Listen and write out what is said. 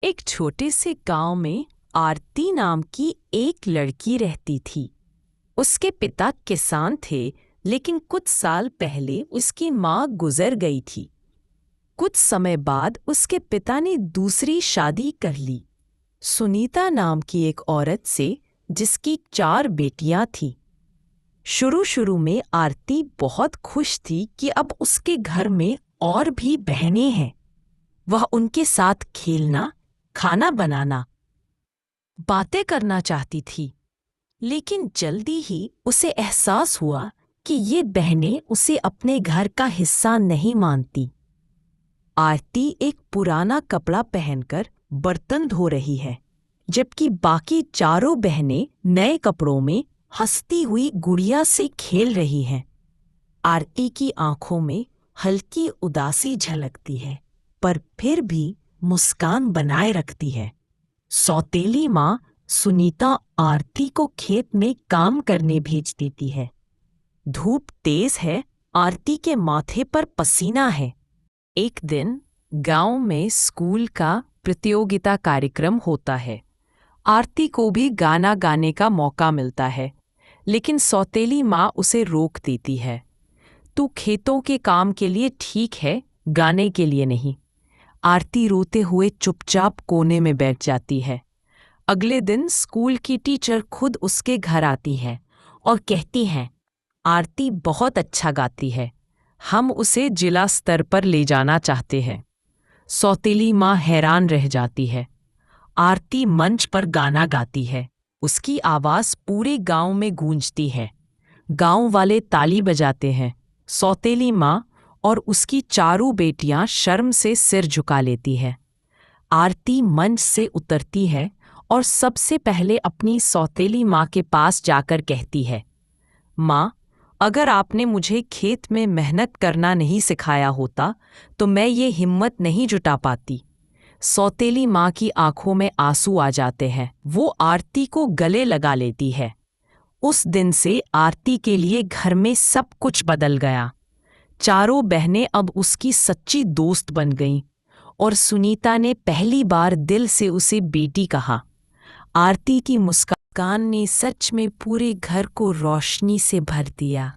एक छोटे से गांव में आरती नाम की एक लड़की रहती थी। उसके पिता किसान थे, लेकिन कुछ साल पहले उसकी माँ गुजर गई थी। कुछ समय बाद उसके पिता ने दूसरी शादी कर ली, सुनीता नाम की एक औरत से, जिसकी 4 बेटियां थीं। शुरू में आरती बहुत खुश थी कि अब उसके घर में और भी बहनें हैं। वह उनके साथ खेलना, खाना बनाना, बातें करना चाहती थी। लेकिन जल्दी ही उसे एहसास हुआ कि ये बहनें उसे अपने घर का हिस्सा नहीं मानती। आरती एक पुराना कपड़ा पहनकर बर्तन धो रही है, जबकि बाकी चारों बहनें नए कपड़ों में हंसती हुई गुड़िया से खेल रही हैं। आरती की आंखों में हल्की उदासी झलकती है, पर फिर भी मुस्कान बनाए रखती है। सौतेली माँ सुनीता आरती को खेत में काम करने भेज देती है। धूप तेज है, आरती के माथे पर पसीना है। एक दिन गांव में स्कूल का प्रतियोगिता कार्यक्रम होता है। आरती को भी गाना गाने का मौका मिलता है, लेकिन सौतेली माँ उसे रोक देती है। तू खेतों के काम के लिए ठीक है, गाने के लिए नहीं। आरती रोते हुए चुपचाप कोने में बैठ जाती है। अगले दिन स्कूल की टीचर खुद उसके घर आती है और कहती हैं, आरती बहुत अच्छा गाती है, हम उसे जिला स्तर पर ले जाना चाहते हैं। सौतेली माँ हैरान रह जाती है। आरती मंच पर गाना गाती है, उसकी आवाज़ पूरे गांव में गूंजती है। गांव वाले ताली बजाते हैं। सौतेली माँ और उसकी चारों बेटियां शर्म से सिर झुका लेती है। आरती मंच से उतरती है और सबसे पहले अपनी सौतेली माँ के पास जाकर कहती है, माँ, अगर आपने मुझे खेत में मेहनत करना नहीं सिखाया होता तो मैं ये हिम्मत नहीं जुटा पाती। सौतेली माँ की आंखों में आंसू आ जाते हैं। वो आरती को गले लगा लेती है। उस दिन से आरती के लिए घर में सब कुछ बदल गया। चारों बहनें अब उसकी सच्ची दोस्त बन गईं और सुनीता ने पहली बार दिल से उसे बेटी कहा। आरती की मुस्कान ने सच में पूरे घर को रोशनी से भर दिया।